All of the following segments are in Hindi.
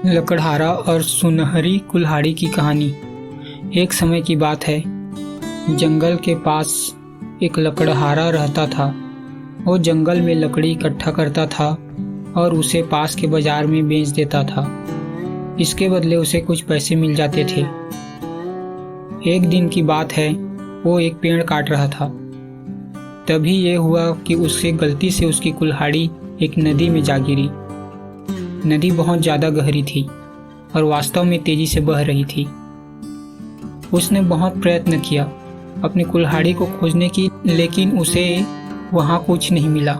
लकड़हारा और सुनहरी कुल्हाड़ी की कहानी। एक समय की बात है, जंगल के पास एक लकड़हारा रहता था। वो जंगल में लकड़ी इकट्ठा करता था और उसे पास के बाजार में बेच देता था। इसके बदले उसे कुछ पैसे मिल जाते थे। एक दिन की बात है, वो एक पेड़ काट रहा था। तभी ये हुआ कि उससे गलती से उसकी कुल्हाड़ी एक नदी में जा गिरी। नदी बहुत ज़्यादा गहरी थी और वास्तव में तेजी से बह रही थी। उसने बहुत प्रयत्न किया अपनी कुल्हाड़ी को खोजने की, लेकिन उसे वहाँ कुछ नहीं मिला।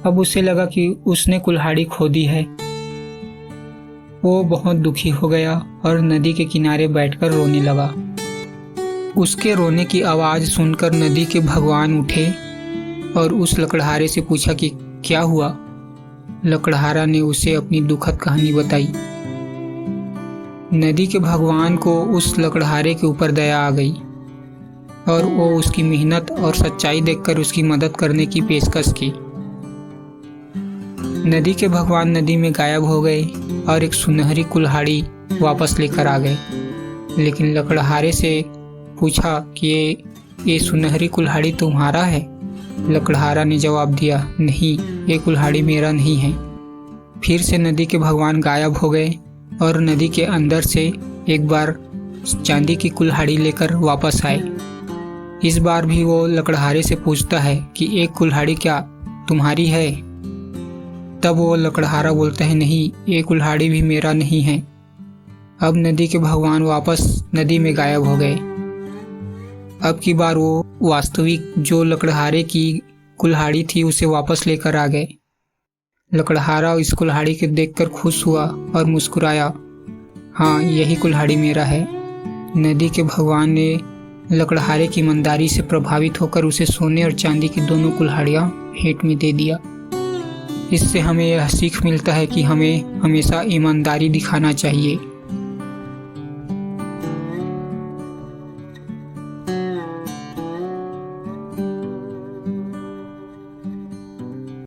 अब उसे लगा कि उसने कुल्हाड़ी खो दी है। वो बहुत दुखी हो गया और नदी के किनारे बैठकर रोने लगा। उसके रोने की आवाज़ सुनकर नदी के भगवान उठे और उस लकड़हारे से पूछा कि क्या हुआ। लकड़हारा ने उसे अपनी दुखद कहानी बताई। नदी के भगवान को उस लकड़हारे के ऊपर दया आ गई और वो उसकी मेहनत और सच्चाई देखकर उसकी मदद करने की पेशकश की। नदी के भगवान नदी में गायब हो गए और एक सुनहरी कुल्हाड़ी वापस लेकर आ गए। लेकिन लकड़हारे से पूछा कि ये सुनहरी कुल्हाड़ी तुम्हारा है? लकड़हारा ने जवाब दिया, नहीं, ये कुल्हाड़ी मेरा नहीं है। फिर से नदी के भगवान गायब हो गए और नदी के अंदर से एक बार चांदी की कुल्हाड़ी लेकर वापस आए। इस बार भी वो लकड़हारे से पूछता है कि एक कुल्हाड़ी क्या तुम्हारी है? तब वो लकड़हारा बोलता है, नहीं, ये कुल्हाड़ी भी मेरा नहीं है। अब नदी के भगवान वापस नदी में गायब हो गए। अब की बार वो वास्तविक जो लकड़हारे की कुल्हाड़ी थी उसे वापस लेकर आ गए। लकड़हारा इस कुल्हाड़ी को देखकर खुश हुआ और मुस्कुराया, हाँ, यही कुल्हाड़ी मेरा है। नदी के भगवान ने लकड़हारे की ईमानदारी से प्रभावित होकर उसे सोने और चांदी की दोनों कुल्हाड़ियाँ भेंट में दे दिया। इससे हमें यह सीख मिलता है कि हमें हमेशा ईमानदारी दिखाना चाहिए।